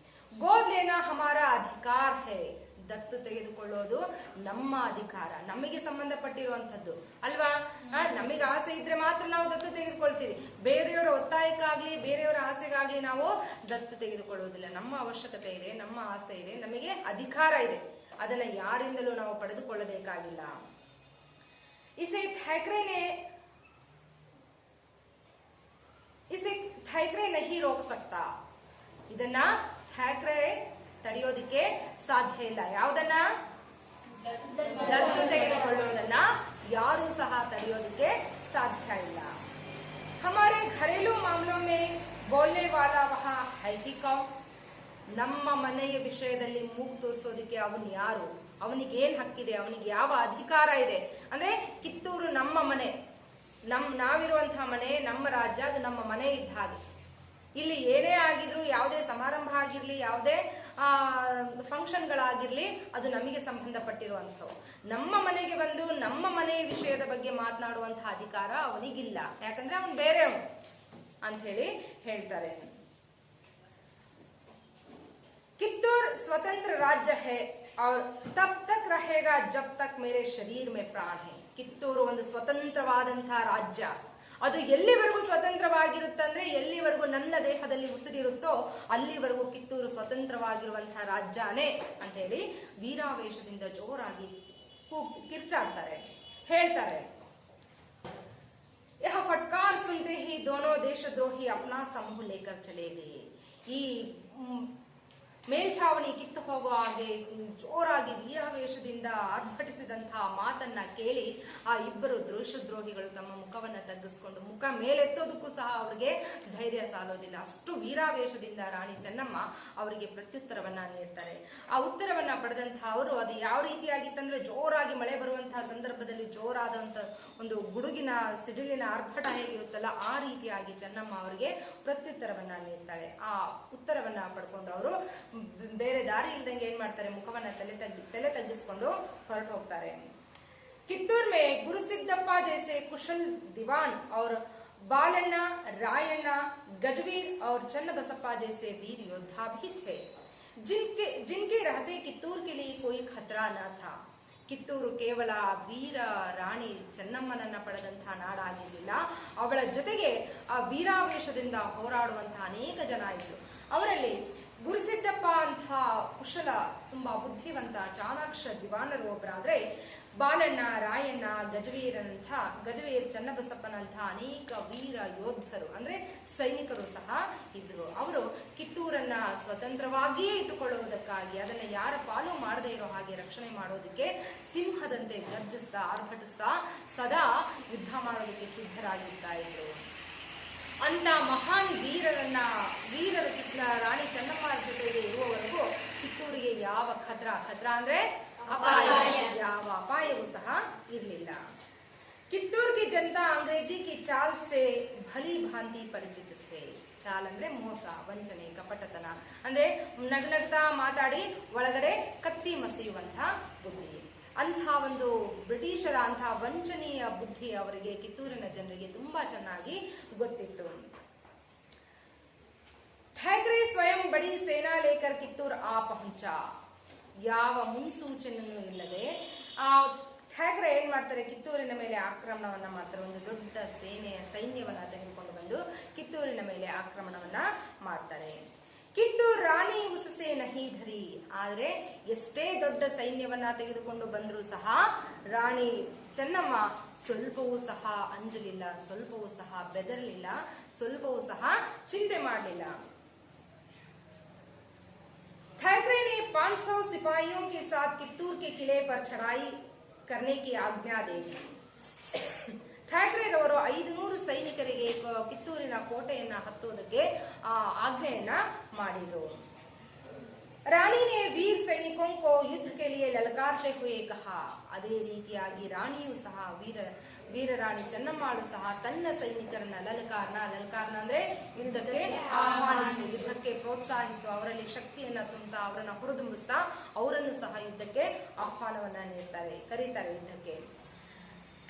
ಗೋದ್ ಲೇನಾ ಹಮಾರಾ ಅಧಿಕಾರ ಹೈ, ದತ್ತು ತೆಗೆದುಕೊಳ್ಳೋದು ನಮ್ಮ ಅಧಿಕಾರ, ನಮಗೆ ಸಂಬಂಧಪಟ್ಟಿರುವಂತದ್ದು ಅಲ್ವಾ. ನಮಗೆ ಆಸೆ ಇದ್ರೆ ಮಾತ್ರ ನಾವು ದತ್ತು ತೆಗೆದುಕೊಳ್ತೀವಿ. ಬೇರೆಯವರ ಒತ್ತಾಯಕ್ಕಾಗ್ಲಿ ಬೇರೆಯವರ ಆಸೆಗಾಗ್ಲಿ ನಾವು ದತ್ತು ತೆಗೆದುಕೊಳ್ಳುವುದಿಲ್ಲ. ನಮ್ಮ ಅವಶ್ಯಕತೆ ಇದೆ, ನಮ್ಮ ಆಸೆ ಇದೆ, ನಮಗೆ ಅಧಿಕಾರ ಇದೆ. ಅದನ್ನ ಯಾರಿಂದಲೂ ನಾವು ಪಡೆದುಕೊಳ್ಳಬೇಕಾಗಿಲ್ಲ. ಇಸೆ ಥೈಕ್ರೆ ನಹಿ ರೋಕ್ ಸಕ್ತಾ. ಇದನ್ನ ಥ್ಯಾಕ್ರೆ ತಡೆಯೋದಿಕ್ಕೆ ಸಾಧ್ಯ ಇಲ್ಲ. ಯಾವುದನ್ನ? ದತ್ತು ತೆಗೆದುಕೊಳ್ಳುವುದನ್ನ ಯಾರೂ ಸಹ ತಡೆಯೋದಿಕ್ಕೆ ಸಾಧ್ಯ ಇಲ್ಲ. ಹಮಾರೆ ಘರೇಲು ಮಾಮಲೋ ಮೇ ಬೋಲ್ನೆ ವಾಲಾ ವಹಾ ಹೈ ಹಿ ಕೌನ್. ನಮ್ಮ ಮನೆಯ ವಿಷಯದಲ್ಲಿ ಮೂಗು ತೋರಿಸೋದಕ್ಕೆ ಅವನು ಯಾರು? ಅವನಿಗೆ ಏನ್ ಹಕ್ಕಿದೆ? ಅವನಿಗೆ ಯಾವ ಅಧಿಕಾರ ಇದೆ? ಅಂದ್ರೆ ಕಿತ್ತೂರು ನಮ್ಮ ಮನೆ, ನಾವಿರುವಂತಹ ಮನೆ, ನಮ್ಮ ರಾಜ್ಯ, ಅದು ನಮ್ಮ ಮನೆ ಇದ್ದ ಹಾಗೆ. ಇಲ್ಲಿ ಏನೇ ಆಗಿದ್ರು, ಯಾವುದೇ ಸಮಾರಂಭ ಆಗಿರ್ಲಿ, ಯಾವುದೇ ಫಂಕ್ಷನ್ಗಳಾಗಿರ್ಲಿ, ಅದು ನಮಗೆ ಸಂಬಂಧಪಟ್ಟಿರುವಂಥವು. ನಮ್ಮ ಮನೆಗೆ ಬಂದು ನಮ್ಮ ಮನೆಯ ವಿಷಯದ ಬಗ್ಗೆ ಮಾತನಾಡುವಂತಹ ಅಧಿಕಾರ ಅವನಿಗಿಲ್ಲ. ಯಾಕಂದ್ರೆ ಅವನು ಬೇರೆಯವನು ಅಂತ ಹೇಳಿ ಹೇಳ್ತಾರೆ. कित्तूर स्वतंत्र राज्य है और तब तक रहेगा जब तक मेरे शरीर में प्राण है. ಕಿತ್ತೂರು ಒಂದು ಸ್ವತಂತ್ರವಾದಂತಹ ರಾಜ್ಯ. ಅದು ಎಲ್ಲಿವರೆಗೂ ಸ್ವತಂತ್ರವಾಗಿರುತ್ತಂದ್ರೆ ಎಲ್ಲಿವರೆಗೂ ನನ್ನ ದೇಹದಲ್ಲಿ ಉಸಿರಿರುತ್ತೋ ಅಲ್ಲಿವರೆಗೂ ಕಿತ್ತೂರು ಸ್ವತಂತ್ರವಾಗಿರುವಂತಹ ರಾಜ್ಯನೇ ಅಂತ ಹೇಳಿ ವೀರಾವೇಶದಿಂದ ಜೋರಾಗಿ ಕಿರ್ಚಾಡ್ತಾರೆ, ಹೇಳ್ತಾರೆ. यह फटकार सुनते ही दोनों देशद्रोही अपना समूह लेकर चले गए. ಈ ಮೇಲ್ಛಾವಣಿ ಕಿತ್ತು ಹೋಗುವ ಹಾಗೆ ಜೋರಾಗಿ ವೀರಾವೇಶದಿಂದ ಆರ್ಭಟಿಸಿದಂತಹ ಮಾತನ್ನ ಕೇಳಿ ಆ ಇಬ್ಬರು ದೇಶದ್ರೋಹಿಗಳು ತಮ್ಮ ಮುಖವನ್ನ ತಗ್ಗಿಸಿಕೊಂಡು, ಮುಖ ಮೇಲೆತ್ತೋದಕ್ಕೂ ಸಹ ಅವರಿಗೆ ಧೈರ್ಯ ಸಾಲೋದಿಲ್ಲ. ಅಷ್ಟು ವೀರಾವೇಶದಿಂದ ರಾಣಿ ಚೆನ್ನಮ್ಮ ಅವರಿಗೆ ಪ್ರತ್ಯುತ್ತರವನ್ನ ನೀಡ್ತಾರೆ. ಆ ಉತ್ತರವನ್ನ ಪಡೆದಂತಹ ಅವರು, ಅದು ಯಾವ ರೀತಿಯಾಗಿತ್ತಂದ್ರೆ, ಜೋರಾಗಿ ಮಳೆ ಬರುವಂತಹ ಸಂದರ್ಭದಲ್ಲಿ ಜೋರಾದಂತ ಒಂದು ಗುಡುಗಿನ ಸಿಡಿಲಿನ ಆರ್ಭಟ ಹೇಗಿರುತ್ತಲ್ಲ ಆ ರೀತಿಯಾಗಿ ಚೆನ್ನಮ್ಮ ಅವರಿಗೆ ಪ್ರತ್ಯುತ್ತರವನ್ನ ನೀಡ್ತಾಳೆ. ಆ ಉತ್ತರವನ್ನ ಪಡ್ಕೊಂಡು ಅವರು ಬೇರೆ ದಾರಿ ಇಲ್ದಂಗೆ ಏನ್ ಮಾಡ್ತಾರೆ, ಮುಖವನ್ನ ತಲೆ ತಗ್ಗಿಸ್ಕೊಂಡು ಹೊರಟು ಹೋಗ್ತಾರೆ. ಕಿತ್ತೂರ್ ಮೇ ಗುರು ಸಿದ್ದಪ್ಪ ಜೈಸೆ ಕುಶಲ್ ದಿವಾನ್ और बालन्ना, रायन्ना, गजवीर और चन्नबसप्पा जैसे वीर योद्धा भी थे, जिनके रहते कित्तूर के लिए कोई खतरा न था. ಕಿತ್ತೂರು ಕೇವಲ ವೀರ ರಾಣಿ ಚೆನ್ನಮ್ಮನನ್ನ ಪಡೆದಂತಹ ನಾಡಾಗಿರಲಿಲ್ಲ, ಅವಳ ಜೊತೆಗೆ ಆ ವೀರಾವೇಶದಿಂದ ಹೋರಾಡುವಂತಹ ಅನೇಕ ಜನ ಇದ್ರು. ಅವರಲ್ಲಿ ಗುರುಸಿದ್ದಪ್ಪ ಅಂತ ಕುಶಲ, ತುಂಬಾ ಬುದ್ಧಿವಂತ ಚಾಣಾಕ್ಷ ದಿವಾನರು ಒಬ್ಬರಾದ್ರೆ, ಬಾಲಣ್ಣ, ರಾಯಣ್ಣ, ಗಜವೀರ್ ಚನ್ನಬಸಪ್ಪನಂಥ ಅನೇಕ ವೀರ ಯೋಧರು ಅಂದ್ರೆ ಸೈನಿಕರು ಸಹ ಇದ್ರು. ಅವರು ಕಿತ್ತೂರನ್ನ ಸ್ವತಂತ್ರವಾಗಿಯೇ ಇಟ್ಟುಕೊಳ್ಳುವುದಕ್ಕಾಗಿ, ಅದನ್ನ ಯಾರ ಪಾಲು ಮಾಡದೇ ಇರೋ ಹಾಗೆ ರಕ್ಷಣೆ ಮಾಡೋದಕ್ಕೆ ಸಿಂಹದಂತೆ ಗರ್ಜಿಸ್ತಾ ಆರ್ಭಟಿಸ್ತಾ ಸದಾ ಯುದ್ಧ ಮಾಡೋದಕ್ಕೆ ಸಿದ್ಧರಾಗಿರ್ತಾ ಇದ್ರು. ಅಂತ ಮಹಾನ್ ವೀರರು ರಾಣಿ ಚೆನ್ನಮ್ಮ ಜೊತೆಗೆ ಇರುವವರೆಗೂ ಕಿತ್ತೂರಿಗೆ ಯಾವ ಖತ್ರ ಅಂದ್ರೆ ಅಪಾಯ, ಯಾವ ಅಪಾಯವೂ ಸಹ ಇರಲಿಲ್ಲ. ಕಿತ್ತೂರ್ ಕಿ ಜನತಾ ಅಂಗ್ರೇಜಿ ಕಿ ಚಾಲ್ ಸೆ ಭಲಿ ಭಾಂತಿ ಪರಿಚಿತ ಥೆ. ಚಾಲ್ ಅಂದ್ರೆ ಮೋಸ, ವಂಚನೆ, ಕಪಟತನ, ಅಂದ್ರೆ ನಗ್ನಗ್ತಾ ಮಾತಾಡಿ ಒಳಗಡೆ ಕತ್ತಿ ಮಸೆಯುವಂತ ಬುದ್ಧಿ. ಅಂತಹ ಒಂದು ಬ್ರಿಟಿಷರ ಅಂತಹ ವಂಚನೀಯ ಬುದ್ಧಿ ಅವರಿಗೆ, ಕಿತ್ತೂರಿನ ಜನರಿಗೆ ತುಂಬಾ ಚೆನ್ನಾಗಿ ಗೊತ್ತಿತ್ತು. ಥ್ಯಾಕ್ರೆ ಸ್ವಯಂ ಬಡಿ ಸೇನಾ ಲೇಕರ್ ಕಿತ್ತೂರ್ ಆ ಪಹುಂಚ. ಯಾವ ಮುನ್ಸೂಚನೆಯೂ ಇಲ್ಲದೆ ಥ್ಯಾಕ್ರೆ ಏನ್ ಮಾಡ್ತಾರೆ, ಕಿತ್ತೂರಿನ ಮೇಲೆ ಆಕ್ರಮಣವನ್ನ ಮಾಡ್ತಾರೆ. ಒಂದು ದೊಡ್ಡ ಸೈನ್ಯವನ್ನ ತೆಗೆದುಕೊಂಡು ಬಂದು ಕಿತ್ತೂರಿನ ಮೇಲೆ ಆಕ್ರಮಣವನ್ನ ಮಾಡ್ತಾರೆ. ಕಿತ್ತೂರ್ ರಾಣಿ ಉಸಸೆ ನಹಿ ಢರಿ. ಆದ್ರೆ ಎಷ್ಟೇ ದೊಡ್ಡ ಸೈನ್ಯವನ್ನ ತೆಗೆದುಕೊಂಡು ಬಂದರೂ ಸಹ ರಾಣಿ ಚೆನ್ನಮ್ಮ ಸ್ವಲ್ಪವೂ ಸಹ ಅಂಜಲಿಲ್ಲ, ಸ್ವಲ್ಪವೂ ಸಹ ಬೆದರಲಿಲ್ಲ, ಸ್ವಲ್ಪವೂ ಸಹ ಚಿಂತೆ ಮಾಡಲಿಲ್ಲ. ಥ್ಯಾಕ್ರೆ ने 500 सिपाहियों के साथ कित्तूर के किले पर चढ़ाई करने की आज्ञा दी. ಥ್ಯಾಕ್ರೆರವರು 500 ಸೈನಿಕರಿಗೆ ಕಿತ್ತೂರಿನ ಕೋಟೆಯನ್ನ ಹತ್ತುವುದಕ್ಕೆ ಆಜ್ಞೆಯನ್ನ ಮಾಡಿದರು. ರಾಣಿ ನೇ ವೀರ್ ಸೈನಿಕೋ ಕೋ ಯುದ್ಧ ಕೆ ಲಿಯೆ ಲಲಕಾರ್ತೆ ಹುಯೆ ಕಹಾ. ಅದೇ ರೀತಿಯಾಗಿ ರಾಣಿಯೂ ಸಹ ವೀರರಾಣಿ ಚೆನ್ನಮ್ಮಾಳು ಸಹ ತನ್ನ ಸೈನಿಕರನ್ನ ಲಲಕಾರ್ನ ಅಂದ್ರೆ ಯುದ್ಧಕ್ಕೆ ಆಹ್ವಾನಿಸಿ, ಯುದ್ಧಕ್ಕೆ ಪ್ರೋತ್ಸಾಹಿಸುವ, ಅವರಲ್ಲಿ ಶಕ್ತಿಯನ್ನ ತುಂಬುತ್ತಾ, ಅವರನ್ನ ಹುರಿದುಂಬಿಸ್ತಾ ಅವರನ್ನು ಸಹ ಯುದ್ಧಕ್ಕೆ ಆಹ್ವಾನವನ್ನ ನೀಡ್ತಾರೆ, ಕರೀತಾರೆ. ಯುದ್ಧಕ್ಕೆ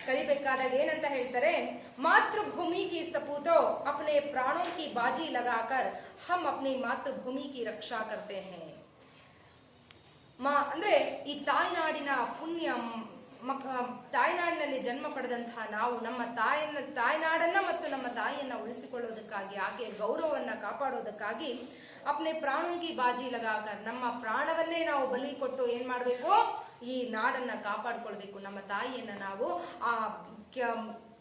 ಕರಿಬೇಕಾದಾಗ ಏನಂತ ಹೇಳ್ತಾರೆ, ಮಾತೃಭೂಮಿ ಕಿ ಸಪೂತೋ ಅಪ್ನೆ ಪ್ರಾಣೋं की बाजी लगाकर हम अपनी मातृभूमि की रक्षा करते हैं. ಅಂದ್ರೆ ಈ ತಾಯ್ನಾಡಿನ ಪುಣ್ಯ ತಾಯ್ನಾಡಿನಲ್ಲಿ ಜನ್ಮ ಪಡೆದಂತಹ ನಾವು ನಮ್ಮ ತಾಯ್ನಾಡನ್ನ ಮತ್ತು ನಮ್ಮ ತಾಯಿಯನ್ನ ಉಳಿಸಿಕೊಳ್ಳೋದಕ್ಕಾಗಿ ಆಕೆಯ ಗೌರವವನ್ನ ಕಾಪಾಡೋದಕ್ಕಾಗಿ ಅಪ್ನೆ ಪ್ರಾಣಂಗಿ ಬಾಜಿ ಲಗಾಕರ್ ನಮ್ಮ ಪ್ರಾಣವನ್ನೇ ನಾವು ಬಲಿ ಕೊಟ್ಟು ಏನ್ ಮಾಡ್ಬೇಕು, ಈ ನಾಡನ್ನ ಕಾಪಾಡ್ಕೊಳ್ಬೇಕು. ನಮ್ಮ ತಾಯಿಯನ್ನ ನಾವು ಆ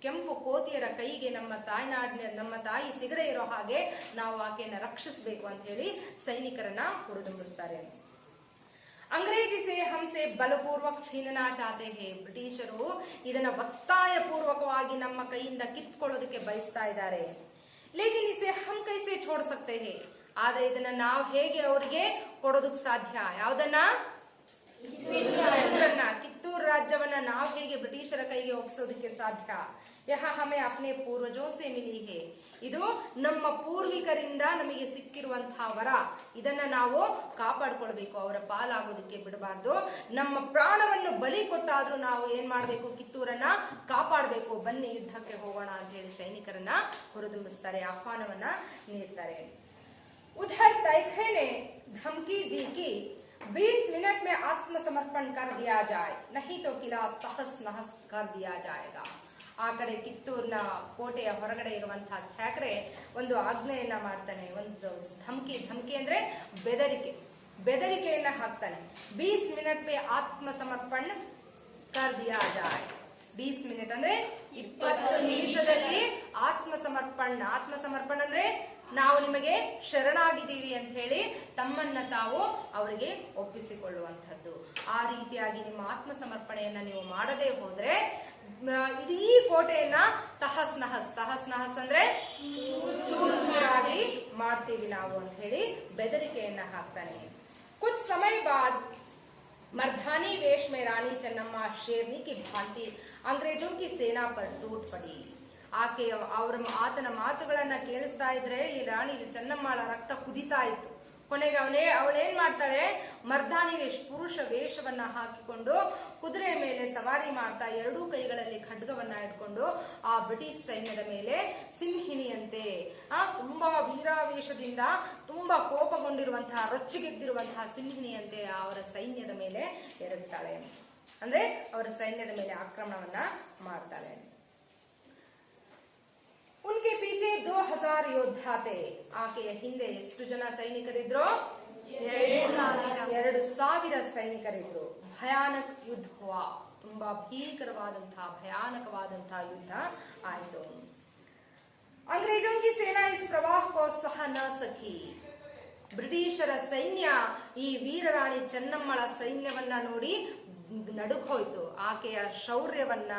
ಕೆಂಪು ಕೋತಿಯರ ಕೈಗೆ ನಮ್ಮ ತಾಯಿ ಸಿಗದೆ ಇರೋ ಹಾಗೆ ನಾವು ಆಕೆಯನ್ನ ರಕ್ಷಿಸಬೇಕು ಅಂತ ಹೇಳಿ ಸೈನಿಕರನ್ನ ಹುರಿದುಂಬಿಸ್ತಾರೆ. ಅಂಗ್ರೇಜಿ ಸೇ ಹಮ್ಸೆ ಬಲಪೂರ್ವಕ ಛೀನನಾ ಚಾತೆ ಹೇ, ಬ್ರಿಟಿಷರು ಇದನ್ನ ಒತ್ತಾಯ ಪೂರ್ವಕವಾಗಿ ನಮ್ಮ ಕೈಯಿಂದ ಕಿತ್ಕೊಳ್ಳೋದಕ್ಕೆ ಬಯಸ್ತಾ ಇದ್ದಾರೆ. ಲೇಕಿನ್ ಇಸೆ ಹಮ್ ಕೈಸೆ ಛೋಡ್ ಸಕ್ತೆ ಹೇ, ಆದ್ರೆ ಇದನ್ನ ನಾವು ಹೇಗೆ ಅವರಿಗೆ ಕೊಡೋದಕ್ ಸಾಧ್ಯ? ಯಾವ್ದನ್ನ? ಕಿತ್ತೂರು ರಾಜ್ಯವನ್ನ ನಾವು ಹೇಗೆ ಬ್ರಿಟಿಷರ ಕೈಗೆ ಒಪ್ಪಿಸೋದಕ್ಕೆ ಸಾಧ್ಯ? ಯಹ ಹಮೆ ಅಪ್ನೆ ಪೂರ್ವಜೋ ಸೆ ಮಿಲಿ ಹೇ, ಇದು ನಮ್ಮ ಪೂರ್ವಿಕರಿಂದ ನಮಗೆ ಸಿಕ್ಕಿರುವಂತಹ ವರ. ಇದನ್ನ ನಾವು ಕಾಪಾಡ್ಕೊಳ್ಬೇಕು, ಅವರ ಪಾಲಾಗೋದಕ್ಕೆ ಬಿಡಬಾರ್ದು. ನಮ್ಮ ಪ್ರಾಣವನ್ನು ಬಲಿ ಕೊಟ್ಟಾದ್ರೂ ನಾವು ಏನ್ ಮಾಡ್ಬೇಕು, ಕಿತ್ತೂರನ್ನ ಕಾಪಾಡಬೇಕು. ಬನ್ನಿ ಯುದ್ಧಕ್ಕೆ ಹೋಗೋಣ ಅಂತ ಹೇಳಿ ಸೈನಿಕರನ್ನ ಹುರಿದುಂಬಿಸ್ತಾರೆ, ಆಹ್ವಾನವನ್ನ ನೀಡ್ತಾರೆ. उधर तैखे ने धमकी दी कि 20 मिनट में आत्मसमर्पण कर दिया जाए, नहीं तो किला तहस नहस कर दिया जाएगा. ಆ ಕಡೆ ಕಿತ್ತೂರಿನ ಕೋಟೆಯ ಹೊರಗಡೆ ಇರುವಂತಹ ಥ್ಯಾಕ್ರೆ ಒಂದು ಆಜ್ಞೆಯನ್ನ ಮಾಡ್ತಾನೆ, ಒಂದು ಧಮಕಿ ಅಂದ್ರೆ ಬೆದರಿಕೆಯನ್ನ ಹಾಕ್ತಾನೆ. 20 ಮಿನಿಟ್ ಮೇ ಆತ್ಮಸಮರ್ಪಣ ಕರ್ ದಿಯಾ ಜಾಯ್. 20 ಮಿನಿಟ್ ಅಂದ್ರೆ 20 ನಿಮಿಷದಲ್ಲಿ ಆತ್ಮಸಮರ್ಪಣ ಅಂದ್ರೆ ನಾವು ನಿಮಗೆ ಶರಣಾಗಿದ್ದೀವಿ ಅಂತ ಹೇಳಿ ತಮ್ಮನ್ನ ತಾವು ಅವರಿಗೆ ಒಪ್ಪಿಸಿಕೊಳ್ಳುವಂಥದ್ದು. ಆ ರೀತಿಯಾಗಿ ನಿಮ್ಮ ಆತ್ಮಸಮರ್ಪಣೆಯನ್ನ ನೀವು ಮಾಡದೇ ಹೋದ್ರೆ ಇಡೀ ಕೋಟೆಯನ್ನ ತಹಸ್ ನಹಸ್ ಅಂದ್ರೆ ಚೂರಾಗಿ ಮಾಡ್ತೀವಿ ನಾವು ಅಂತ ಹೇಳಿ ಬೆದರಿಕೆಯನ್ನ ಹಾಕ್ತಾನೆ. ಕುछ समय बाद मर्दानी वेश में रानी चन्नम्मा शेरनी की भांति अंग्रेजों की सेना पर टूट पड़ी. ಆತನ ಮಾತುಗಳನ್ನ ಕೇಳಿಸ್ತಾ ಇದ್ರೆ ಈ ರಾಣಿ ಚೆನ್ನಮ್ಮಳ ರಕ್ತ ಕುದಿತಾ ಇತ್ತು. ಕೊನೆಗೆ ಅವಳೇನ್ ಮಾಡ್ತಾಳೆ, ಮರ್ದಾನಿ ಪುರುಷ ವೇಷವನ್ನ ಹಾಕಿಕೊಂಡು ಕುದುರೆ ಮೇಲೆ ಸವಾರಿ ಮಾಡ್ತಾ ಎರಡೂ ಕೈಗಳಲ್ಲಿ ಖಡ್ಗವನ್ನ ಇಟ್ಕೊಂಡು ಆ ಬ್ರಿಟಿಷ್ ಸೈನ್ಯದ ಮೇಲೆ ಸಿಂಹಿಣಿಯಂತೆ ತುಂಬಾ ವೀರಾವೇಶದಿಂದ ತುಂಬಾ ಕೋಪಗೊಂಡಿರುವಂತಹ ರೊಚ್ಚಿಗೆದ್ದಿರುವಂತಹ ಸಿಂಹಿಣಿಯಂತೆ ಅವರ ಸೈನ್ಯದ ಮೇಲೆ ಎರಗ್ತಾಳೆ. ಅಂದ್ರೆ ಅವರ ಸೈನ್ಯದ ಮೇಲೆ ಆಕ್ರಮಣವನ್ನ ಮಾಡ್ತಾಳೆ. ಉನ್ಕೆ ಪೀಚೆ 2000 ಯೋದ್ಧಾ ಥೆ. ಆಕೆಯ ಹಿಂದೆ ಎಷ್ಟು ಜನ ಸೈನಿಕರಿದ್ರು? 2000 ಸೈನಿಕರಿದ್ರು. ಭಯಾನಕ ಯುದ್ಧ ಹುವಾ, ತುಂಬಾ ಭಯಾನಕವಾದಂತಹ ಯುದ್ಧ ಆಯಿತು. ಅಂಗ್ರೇಜೋं की सेना इस प्रवाह को सह न सकी. ಬ್ರಿಟಿಷರ ಸೈನ್ಯ ಈ ವೀರರಾಣಿ ಚೆನ್ನಮ್ಮಳ ಸೈನ್ಯವನ್ನ ನೋಡಿ ನಡುಗೋಯ್ತು. ಆಕೆಯ ಶೌರ್ಯವನ್ನ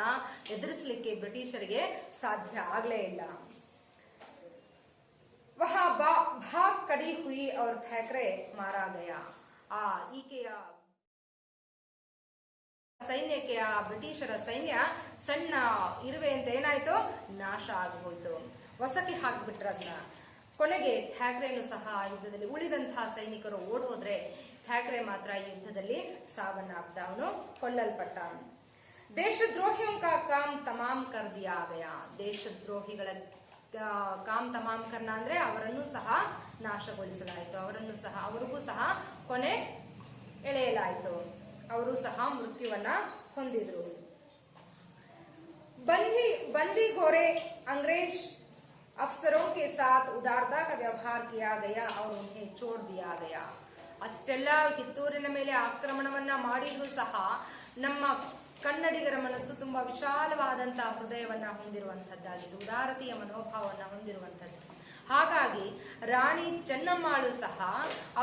ಎದುರಿಸಲಿಕ್ಕೆ ಬ್ರಿಟಿಷರಿಗೆ ಸಾಧ್ಯ ಆಗಲೇ ಇಲ್ಲ. ವಹ ಭಾಗ್ ಕಡಿ ಹುಯಿ और ಥ್ಯಾಕ್ರೆ ಮಾರಾ ಗಯಾ. ಈಕೆಯ ಸೈನ್ಯಕ್ಕೆ ಆ ಬ್ರಿಟಿಷರ ಸೈನ್ಯ ಸಣ್ಣ ಇರುವೆ ಅಂತ ಏನಾಯ್ತು, ನಾಶ ಆಗೋಯ್ತು. ಹೊಸಕಿ ಹಾಕ್ಬಿಟ್ರದ್ನ. ಕೊನೆಗೆ ಥ್ಯಾಕ್ರೆನು ಸಹ ಯುದ್ಧದಲ್ಲಿ ಉಳಿದಂತಹ ಸೈನಿಕರು ಓಡ್ ಹೋದ್ರೆ ಥ್ಯಾಕ್ರೆ ಮಾತ್ರ ಯುದ್ಧದಲ್ಲಿ ಸಾವನ್ನಪ್ಪ, ಅವನು ಕೊಲ್ಲಲ್ಪಟ್ಟ. ದೇಶದ್ರೋಹಿಯೋ ಕಾ ಕಾಮ್ ತಮಾಮ್ ಕರ್ ದಿಯಾ ಗಯಾ. ದೇಶದ್ರೋಹಿಗಳ ಕಾಮ್ ತಮಾಮ್ ಕರ್ನ ಅಂದ್ರೆ ಅವರನ್ನು ಸಹ ನಾಶಗೊಳಿಸಲಾಯಿತು, ಅವರಿಗೂ ಸಹ ಕೊನೆ ಎಳೆಯಲಾಯಿತು, ಅವರು ಸಹ ಮೃತ್ಯುವನ್ನ ಹೊಂದಿದ್ರು. बंदी घोरे अंग्रेज अफसरों के साथ उदारता का व्यवहार किया गया और उन्हें छोड़ दिया गया. ಅಷ್ಟೆಲ್ಲ ಕಿತ್ತೂರಿನ ಮೇಲೆ ಆಕ್ರಮಣವನ್ನ ಮಾಡಿದ್ರು ಸಹ ನಮ್ಮ ಕನ್ನಡಿಗರ ಮನಸ್ಸು ತುಂಬಾ ವಿಶಾಲವಾದಂತಹ ಹೃದಯವನ್ನ ಹೊಂದಿರುವಂತದ್ದಾಗಿದ್ದು, ಉದಾರತೆಯ ಮನೋಭಾವವನ್ನ ಹೊಂದಿರುವಂತದ್ದು. ಹಾಗಾಗಿ ರಾಣಿ ಚೆನ್ನಮ್ಮಾಳು ಸಹ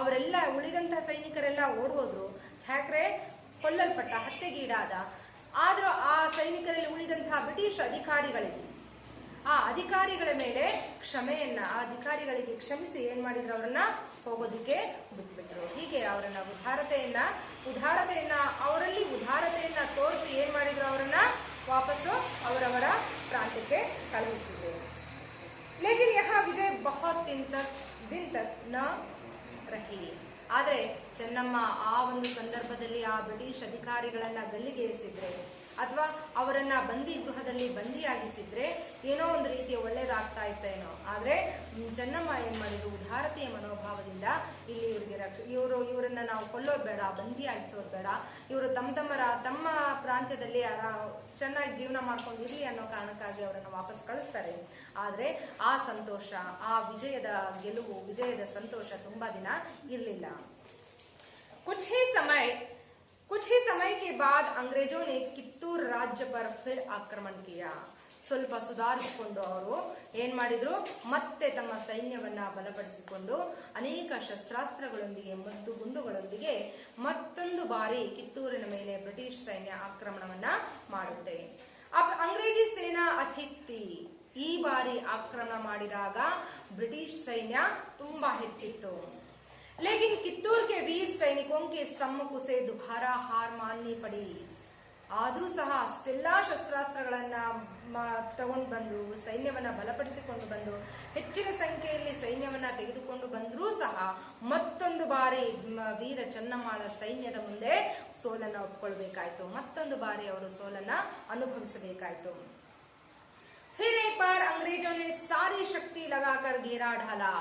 ಅವರೆಲ್ಲ ಉಳಿದಂತಹ ಸೈನಿಕರೆಲ್ಲ ಓಡ್ ಹೋದ್ರು. ಥ್ಯಾಕ್ರೆ ಕೊಲ್ಲಲ್ಪಟ್ಟ, ಹತ್ಯೆಗೀಡಾದ. ಆದ್ರೂ ಆ ಸೈನಿಕರಲ್ಲಿ ಉಳಿದಂತಹ ಬ್ರಿಟಿಷ್ ಅಧಿಕಾರಿಗಳ ಮೇಲೆ ಅಧಿಕಾರಿಗಳಿಗೆ ಕ್ಷಮಿಸಿ ಏನ್ ಮಾಡಿದ್ರು, ಅವರನ್ನ ಹೋಗೋದಿಕ್ಕೆ ಬಿಟ್ಬಿಟ್ರು. ಹೀಗೆ ಅವರನ್ನ ಅವರಲ್ಲಿ ಉದಾರತೆಯನ್ನ ತೋರಿಸಿ ಏನ್ ಮಾಡಿದ್ರು, ಅವರನ್ನ ವಾಪಸ್ಸು ಅವರವರ ಪ್ರಾಂತ್ಯಕ್ಕೆ ಕಳುಹಿಸಿದ್ರು. ಲೇಕಿನ್ ಯಹ ವಿಜಯ್ ಬಹುತ್ ದಿನ ತಕ್ ನ ರಹಿ. ಆದ್ರೆ ಚೆನ್ನಮ್ಮ ಆ ಒಂದು ಸಂದರ್ಭದಲ್ಲಿ ಆ ಬ್ರಿಟಿಷ್ ಅಧಿಕಾರಿಗಳನ್ನ ಗಲ್ಲಿಗೇರಿಸಿದ್ರೆ ಅಥವಾ ಅವರನ್ನ ಬಂದಿ ಗೃಹದಲ್ಲಿ ಬಂದಿಯಾಗಿಸಿದ್ರೆ ಏನೋ ಒಂದು ರೀತಿಯ ಒಳ್ಳೇದಾಗ್ತಾ ಇತ್ತೇನೋ. ಆದ್ರೆ ಚೆನ್ನಮ್ಮ ಏನ್ ಮಾಡಿದ್ರು, ಉದಾರತೆಯ ಮನೋಭಾವದಿಂದ ಇಲ್ಲಿ ಇವರನ್ನ ನಾವು ಕೊಲ್ಲೋದು ಬೇಡ, ಬಂದಿಯಾಗಿಸೋದು ಬೇಡ, ಇವರು ತಮ್ಮ ಪ್ರಾಂತ್ಯದಲ್ಲಿ ಚೆನ್ನಾಗಿ ಜೀವನ ಮಾಡ್ಕೊಂಡು ಇರ್ಲಿ ಅನ್ನೋ ಕಾರಣಕ್ಕಾಗಿ ಅವರನ್ನ ವಾಪಸ್ ಕಳಿಸ್ತಾರೆ. ಆದ್ರೆ ಆ ಸಂತೋಷ, ಆ ವಿಜಯದ ಗೆಲುವು, ವಿಜಯದ ಸಂತೋಷ ತುಂಬಾ ದಿನ ಇರಲಿಲ್ಲ. कुछ ही समय के बाद अंग्रेजों ने कित्तूर राज्य पर फिर आक्रमण किया. ಸ್ವಲ್ಪ ಸುಧಾರಿಸಿಕೊಂಡು ಅವರು ಏನ್ ಮಾಡಿದ್ರು, ಮತ್ತೆ ತಮ್ಮ ಸೈನ್ಯವನ್ನ ಬಲಪಡಿಸಿಕೊಂಡು ಅನೇಕ ಶಸ್ತ್ರಾಸ್ತ್ರಗಳೊಂದಿಗೆ ಮದ್ದು ಗುಂಡುಗಳೊಂದಿಗೆ ಮತ್ತೊಂದು ಬಾರಿ ಕಿತ್ತೂರಿನ ಮೇಲೆ ಬ್ರಿಟಿಷ್ ಸೈನ್ಯ ಆಕ್ರಮಣವನ್ನ ಮಾಡುತ್ತೆ. ಅಂಗ್ರೇಜಿ ಸೇನಾ ಅಧಿಕ್ತಿ. ಈ ಬಾರಿ ಆಕ್ರಮಣ ಮಾಡಿದಾಗ ಬ್ರಿಟಿಷ್ ಸೈನ್ಯ ತುಂಬಾ ಹೆಚ್ಚಿತ್ತು. लेकिन कित्तूर के वीर सैनिकों के सम्मुख से दोबारा हार माननी पड़ी. ಆದ್ರೂ ಸಹ ಅಷ್ಟೆಲ್ಲಾ ಶಸ್ತ್ರಾಸ್ತ್ರಗಳನ್ನ ತಗೊಂಡು ಬಂದು ಸೈನ್ಯವನ್ನ ಬಲಪಡಿಸಿಕೊಂಡು ಬಂದು ಹೆಚ್ಚಿನ ಸಂಖ್ಯೆಯಲ್ಲಿ ಸೈನ್ಯವನ್ನ ತೆಗೆದುಕೊಂಡು ಬಂದ್ರೂ ಸಹ ಮತ್ತೊಂದು ಬಾರಿ ವೀರ ಚೆನ್ನಮ್ಮಾಳ ಸೈನ್ಯದ ಮುಂದೆ ಸೋಲನ್ನ ಒಪ್ಕೊಳ್ಬೇಕಾಯ್ತು. ಮತ್ತೊಂದು ಬಾರಿ ಅವರು ಸೋಲನ್ನ ಅನುಭವಿಸಬೇಕಾಯ್ತು. फिर एक बार अंग्रेजों ने सारी शक्ति लगाकर घेरा ढाला.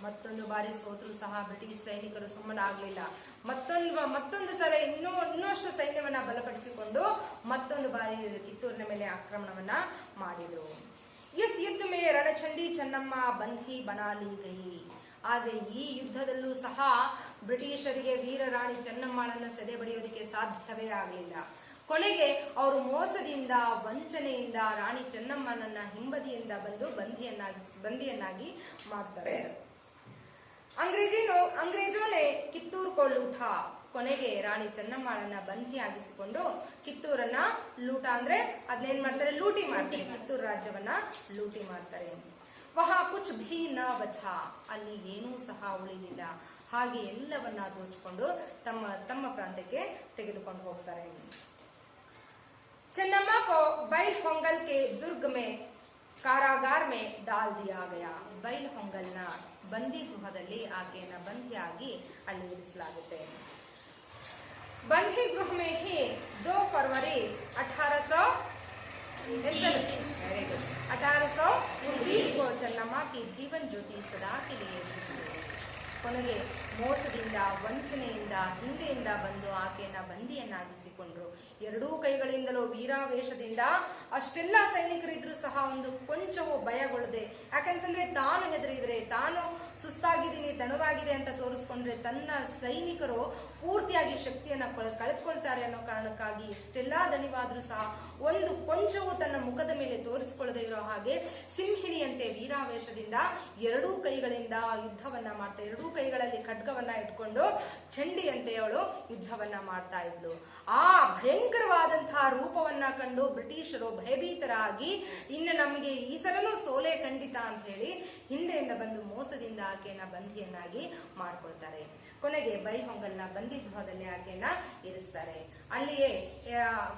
ಮತ್ತೊಂದು ಬಾರಿ ಸೋತರು ಸಹ ಬ್ರಿಟಿಷ್ ಸೈನಿಕರು ಸುಮ್ಮನಾಗ್ಲಿಲ್ಲ. ಮತ್ತೊಂದು ಸಲ ಇನ್ನಷ್ಟು ಸೈನ್ಯವನ್ನ ಬಲಪಡಿಸಿಕೊಂಡು ಮತ್ತೊಂದು ಬಾರಿ ಕಿತ್ತೂರಿನ ಮೇಲೆ ಆಕ್ರಮಣವನ್ನ ಮಾಡಿದ್ರು. ಇಸ್ ಯುದ್ಧ ಮೇ ರಣಚಂಡಿ ಚೆನ್ನಮ್ಮ ಬಂಧಿ ಬನಾಲಿ ಗಯಿ. ಆದ್ರೆ ಈ ಯುದ್ಧದಲ್ಲೂ ಸಹ ಬ್ರಿಟಿಷರಿಗೆ ವೀರರಾಣಿ ಚೆನ್ನಮ್ಮಳನ್ನ ಸೆದೆ ಬಡಿಯೋದಕ್ಕೆ ಸಾಧ್ಯವೇ ಆಗಲಿಲ್ಲ. ಕೊನೆಗೆ ಅವರು ಮೋಸದಿಂದ, ವಂಚನೆಯಿಂದ ರಾಣಿ ಚೆನ್ನಮ್ಮನನ್ನ ಹಿಂಬದಿಯಿಂದ ಬಂದು ಬಂದಿಯನ್ನಾಗಿ ಮಾಡ್ತಾರೆ. ಅಂಗ್ರೇಜೋನೆ ಕಿತ್ತೂರ್ ಕೋ ಲೂಠಾ. ಕೊನೆಗೆ ರಾಣಿ ಚೆನ್ನಮ್ಮಾಳನ್ನ ಬಂಧಿಯಾಗಿಸಿಕೊಂಡು ಕಿತ್ತೂರನ್ನ ಲೂಟ ಅಂದ್ರೆ ಅದನ್ನೇನ್ ಮಾಡ್ತಾರೆ, ಲೂಟಿ ಮಾಡ್ತಾರೆ. ಕಿತ್ತೂರು ರಾಜ್ಯವನ್ನ ಲೂಟಿ ಮಾಡ್ತಾರೆ. ವಹಾ ಕುಚ್ ಭೀ ನ ಬಚಾ. ಅಲ್ಲಿ ಏನೂ ಸಹ ಉಳಿದಿಲ್ಲ. ಹಾಗೆ ಎಲ್ಲವನ್ನ ದೋಚಿಕೊಂಡು ತಮ್ಮ ಪ್ರಾಂತ್ಯಕ್ಕೆ ತೆಗೆದುಕೊಂಡು ಹೋಗ್ತಾರೆ. ಚೆನ್ನಮ್ಮ ಕೋ ಬೈಲ್ ಹೊಂಗಲ್ ಕೆ ದುರ್ಗ್ ಮೇ ಕಾರಾಗಾರ್ ಮೇ ಡಾಲ್ ದಿಯಾ ಗಯಾ. ಬೈಲ್ ಹೊಂಗಲ್ನ ಬಂದಿ ಗೃಹದಲ್ಲಿ ಆಕೆಯನ್ನ ಬಂಧಿಯಾಗಿ ಅಲ್ಲಿ ಇರಿಸಲಾಗುತ್ತೆ. ಬಂದಿ ಗೃಹ ಮೇ ಹಿ 2 फरवरी 1819 को ಚೆನ್ನಮ್ಮ की जीवन ज्योति सदा के लिए बुझ गई. ಕೊನೆಗೆ ಮೋಸದಿಂದ, ವಂಚನೆಯಿಂದ, ಹಿಂದೆಯಿಂದ ಬಂದು ಆಕೆಯನ್ನ ಬಂದಿಯನ್ನಾಗಿಸಿಕೊಂಡ್ರು. ಎರಡೂ ಕೈಗಳಿಂದಲೂ ವೀರಾವೇಶದಿಂದ ಅಷ್ಟೆಲ್ಲ ಸೈನಿಕರಿದ್ರು ಸಹ ಒಂದು ಕೊಂಚವೂ ಭಯಗೊಳ್ಳದೆ, ಯಾಕಂತಂದ್ರೆ ತಾನು ಹೆದರಿದ್ರೆ, ತಾನು ಸುಸ್ತಾಗಿದ್ದೀನಿ, ದಣವಾಗಿದೆ ಅಂತ ತೋರಿಸ್ಕೊಂಡ್ರೆ ತನ್ನ ಸೈನಿಕರು ಪೂರ್ತಿಯಾಗಿ ಶಕ್ತಿಯನ್ನ ಕಳೆದುಕೊಳ್ತಾರೆ ಅನ್ನೋ ಕಾರಣಕ್ಕಾಗಿ ಇಷ್ಟೆಲ್ಲಾ ದಣಿವಾದ್ರೂ ಸಹ ಒಂದು ಕೊಂಚವೂ ತನ್ನ ಮುಖದ ಮೇಲೆ ತೋರಿಸಿಕೊಳ್ಳದೆ ಇರೋ ಹಾಗೆ ಸಿಂಹಿಣಿಯಂತೆ ವೀರಾವೇಶದಿಂದ ಎರಡೂ ಕೈಗಳಿಂದ ಯುದ್ಧವನ್ನ ಮಾಡ್ತಾ, ಎರಡೂ ಕೈಗಳಲ್ಲಿ ಖಡ್ಗವನ್ನ ಇಟ್ಕೊಂಡು ಚಂಡಿಯಂತೆ ಅವಳು ಯುದ್ಧವನ್ನ ಮಾಡ್ತಾ ಇದ್ಲು. ಆ ಭಯಂಕರವಾದಂತಹ ರೂಪವನ್ನ ಕಂಡು ಬ್ರಿಟಿಷರು ಭಯಭೀತರಾಗಿ ಇನ್ನು ನಮಗೆ ಈ ಸಲನೂ ಸೋಲೆ ಖಂಡಿತ ಅಂತ ಹೇಳಿ ಹಿಂದೆಯಿಂದ ಬಂದು ಮೋಸದಿಂದ ಆಕೆಯನ್ನ ಬಂಧಿಯನ್ನಾಗಿ ಮಾಡ್ಕೊಳ್ತಾರೆ. ಕೊನೆಗೆ ಬೈಹೊಂಗಲ್ನ ಬಂದಿ ಗೃಹದಲ್ಲಿ ಆಕೆಯನ್ನ ಇರಿಸ್ತಾರೆ. ಅಲ್ಲಿಯೇ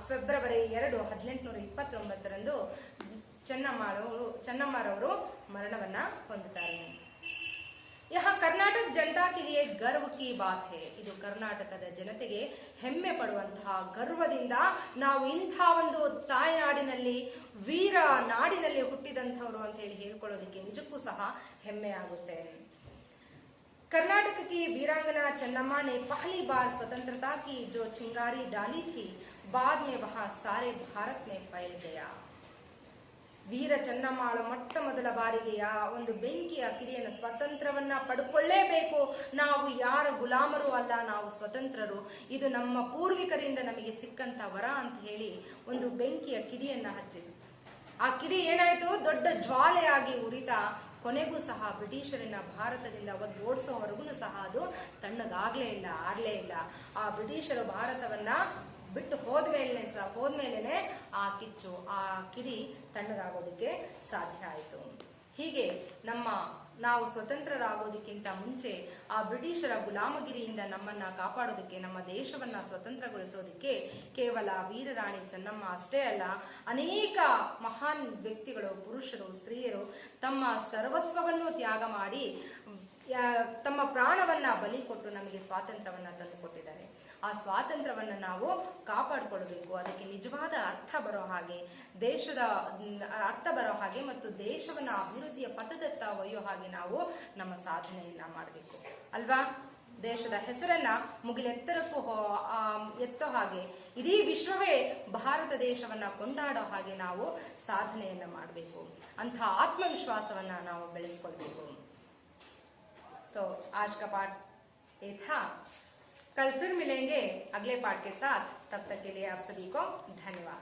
ಫೆಬ್ರವರಿ 2, 1829 ಚೆನ್ನಮ್ಮರವರು ಮರಣವನ್ನ ಹೊಂದುತ್ತಾರೆ. ಯಹ ಕರ್ನಾಟಕ ಜನತಾ ಕೆ ಲಿಯೆ ಗರ್ವ ಕಿ ಬಾತ್ ಹೈ. ಇದು ಕರ್ನಾಟಕದ ಜನತೆಗೆ ಹೆಮ್ಮೆ ಪಡುವಂತಹ, ಗರ್ವದಿಂದ ನಾವು ಇಂಥ ಒಂದು ತಾಯ್ನಾಡಿನಲ್ಲಿ, ವೀರ ನಾಡಿನಲ್ಲಿ ಹುಟ್ಟಿದಂಥವ್ರು ಅಂತ ಹೇಳಿ ಹೇಳ್ಕೊಳ್ಳೋದಕ್ಕೆ ನಿಜಕ್ಕೂ ಸಹ ಹೆಮ್ಮೆ ಆಗುತ್ತೆ. कर्नाटक की वीरांगना चन्नम्मा ने पहली बार स्वतंत्रता की जो चिंगारी डाली थी, बाद में वह सारे भारत में फैल गया. ವೀರ ಚೆನ್ನಮ್ಮಾಳು ಮೊಟ್ಟ ಮೊದಲ ಬಾರಿಗೆ ಒಂದು ಬೆಂಕಿಯ ಕಿಡಿಯನ್ನು, ಸ್ವತಂತ್ರವನ್ನ ಪಡ್ಕೊಳ್ಳೇಬೇಕು, ನಾವು ಯಾರ ಗುಲಾಮರು ಅಲ್ಲ, ನಾವು ಸ್ವತಂತ್ರರು, ಇದು ನಮ್ಮ ಪೂರ್ವಿಕರಿಂದ ನಮಗೆ ಸಿಕ್ಕಂತ ವರ ಅಂತ ಹೇಳಿ ಒಂದು ಬೆಂಕಿಯ ಕಿಡಿಯನ್ನ ಹಚ್ಚಿದ್ರು. ಆ ಕಿಡಿ ಏನಾಯ್ತು, ದೊಡ್ಡ ಜ್ವಾಲೆಯಾಗಿ ಉರಿತಾ ಕೊನೆಗೂ ಸಹ ಬ್ರಿಟಿಷರನ್ನ ಭಾರತದಿಂದ ಓಡಿಸೋವರೆಗೂ ಸಹ ಅದು ತಣ್ಣಗಾಗ್ಲೇ ಇಲ್ಲ, ಆರ್ಲೇ ಇಲ್ಲ. ಆ ಬ್ರಿಟಿಷರು ಭಾರತವನ್ನ ಬಿಟ್ಟು ಹೋದ್ಮೇಲೆ ಆ ಕಿಚ್ಚು, ಆ ಕಿಡಿ ತಣ್ಣಗಾಗೋದಕ್ಕೆ ಸಾಧ್ಯ ಆಯಿತು. ಹೀಗೆ ನಾವು ಸ್ವತಂತ್ರರಾಗೋದಕ್ಕಿಂತ ಮುಂಚೆ ಆ ಬ್ರಿಟಿಷರ ಗುಲಾಮಗಿರಿಯಿಂದ ನಮ್ಮನ್ನ ಕಾಪಾಡೋದಕ್ಕೆ, ನಮ್ಮ ದೇಶವನ್ನ ಸ್ವತಂತ್ರಗೊಳಿಸೋದಕ್ಕೆ ಕೇವಲ ವೀರರಾಣಿ ಚೆನ್ನಮ್ಮ ಅಷ್ಟೇ ಅಲ್ಲ, ಅನೇಕ ಮಹಾನ್ ವ್ಯಕ್ತಿಗಳು, ಪುರುಷರು, ಸ್ತ್ರೀಯರು ತಮ್ಮ ಸರ್ವಸ್ವವನ್ನು ತ್ಯಾಗ ಮಾಡಿ ತಮ್ಮ ಪ್ರಾಣವನ್ನ ಬಲಿ ಕೊಟ್ಟು ನಮಗೆ ಸ್ವಾತಂತ್ರ್ಯವನ್ನ ತಂದು ಕೊಟ್ಟಿದ್ದಾರೆ. ಆ ಸ್ವಾತಂತ್ರ್ಯವನ್ನ ನಾವು ಕಾಪಾಡಿಕೊಳ್ಬೇಕು. ಅದಕ್ಕೆ ನಿಜವಾದ ಅರ್ಥ ಬರೋ ಹಾಗೆ, ದೇಶದ ಅರ್ಥ ಬರೋ ಹಾಗೆ ಮತ್ತು ದೇಶವನ್ನ ಅಭಿವೃದ್ಧಿಯ ಪಥದತ್ತ ಒಯ್ಯೋ ಹಾಗೆ ನಾವು ನಮ್ಮ ಸಾಧನೆಯನ್ನ ಮಾಡಬೇಕು ಅಲ್ವಾ. ದೇಶದ ಹೆಸರನ್ನ ಮುಗಿಲೆತ್ತರಕ್ಕೂ ಎತ್ತೋ ಹಾಗೆ, ಇಡೀ ವಿಶ್ವವೇ ಭಾರತ ದೇಶವನ್ನ ಕೊಂಡಾಡೋ ಹಾಗೆ ನಾವು ಸಾಧನೆಯನ್ನ ಮಾಡಬೇಕು. ಅಂಥ ಆತ್ಮವಿಶ್ವಾಸವನ್ನ ನಾವು ಬೆಳೆಸ್ಕೊಳ್ಬೇಕು. तो आज का पाठ ये था. कल फिर मिलेंगे अगले पाठ के साथ. तब तक के लिए आप सभी को धन्यवाद.